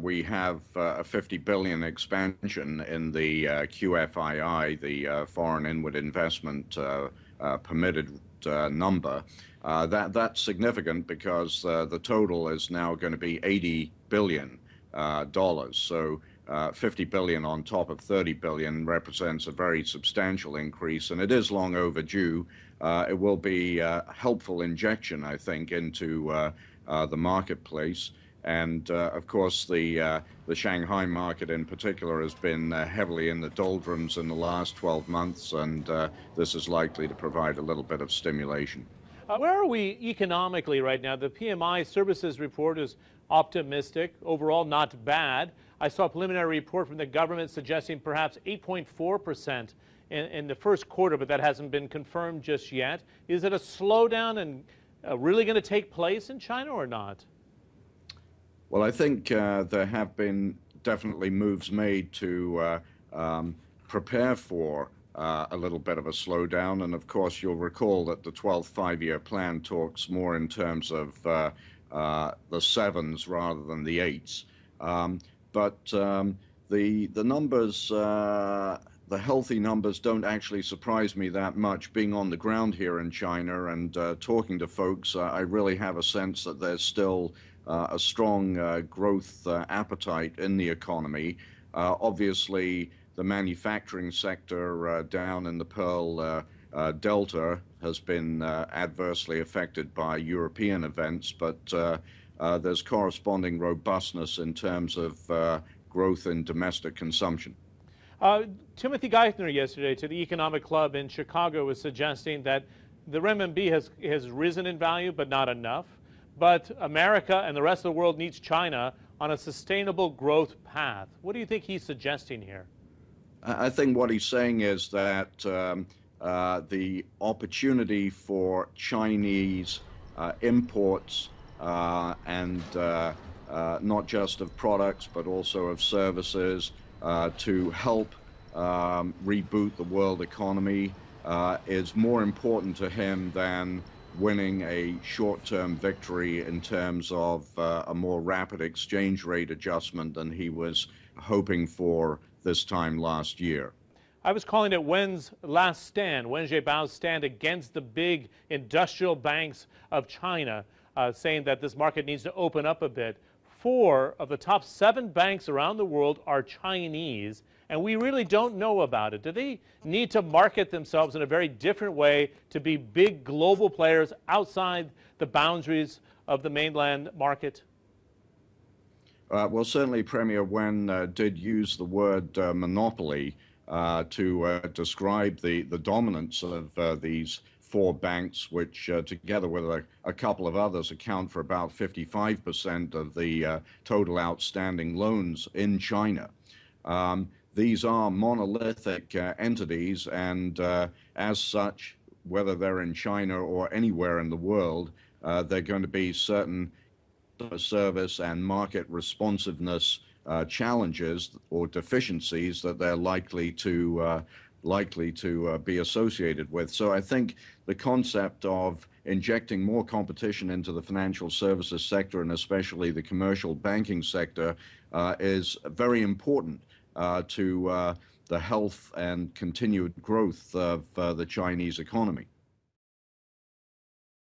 We have a 50 billion expansion in the QFII, the foreign inward investment permitted number. That's significant because the total is now going to be $80 billion. So 50 billion on top of 30 billion represents a very substantial increase, and it is long overdue. It will be a helpful injection, I think, into the marketplace. And of course, the Shanghai market in particular has been heavily in the doldrums in the last 12 months, and this is likely to provide a little bit of stimulation. Where are we economically right now? The PMI services report is optimistic, overall not bad. I saw a preliminary report from the government suggesting perhaps 8.4% in the first quarter, but that hasn't been confirmed just yet. Is it a slowdown and really going to take place in China or not? Well, I think there have been definitely moves made to prepare for a little bit of a slowdown. And of course, you'll recall that the 12th five-year plan talks more in terms of the sevens rather than the eights. But the numbers, the healthy numbers don't actually surprise me that much. Being on the ground here in China and talking to folks, I really have a sense that there's still a strong growth appetite in the economy. Obviously, the manufacturing sector down in the Pearl Delta has been adversely affected by European events, but there's corresponding robustness in terms of growth in domestic consumption. Timothy Geithner yesterday to the Economic Club in Chicago was suggesting that the renminbi has risen in value, but not enough. But America and the rest of the world needs China on a sustainable growth path. What do you think he's suggesting here? I think what he's saying is that the opportunity for Chinese imports and not just of products but also of services to help reboot the world economy is more important to him than winning a short-term victory in terms of a more rapid exchange rate adjustment than he was hoping for this time last year. I was calling it Wen's last stand, Wen Jiabao's stand against the big industrial banks of China, saying that this market needs to open up a bit. 4 of the top 7 banks around the world are Chinese, and we really don't know about it. Do they need to market themselves in a very different way to be big global players outside the boundaries of the mainland market? Well, certainly Premier Wen did use the word monopoly to describe the dominance of these 4 banks, which together with a couple of others account for about 55% of the total outstanding loans in China. These are monolithic entities, and as such, whether they're in China or anywhere in the world, they're going to be certain service and market responsiveness challenges or deficiencies that they're likely to be associated with. So I think the concept of injecting more competition into the financial services sector and especially the commercial banking sector is very important to the health and continued growth of the Chinese economy.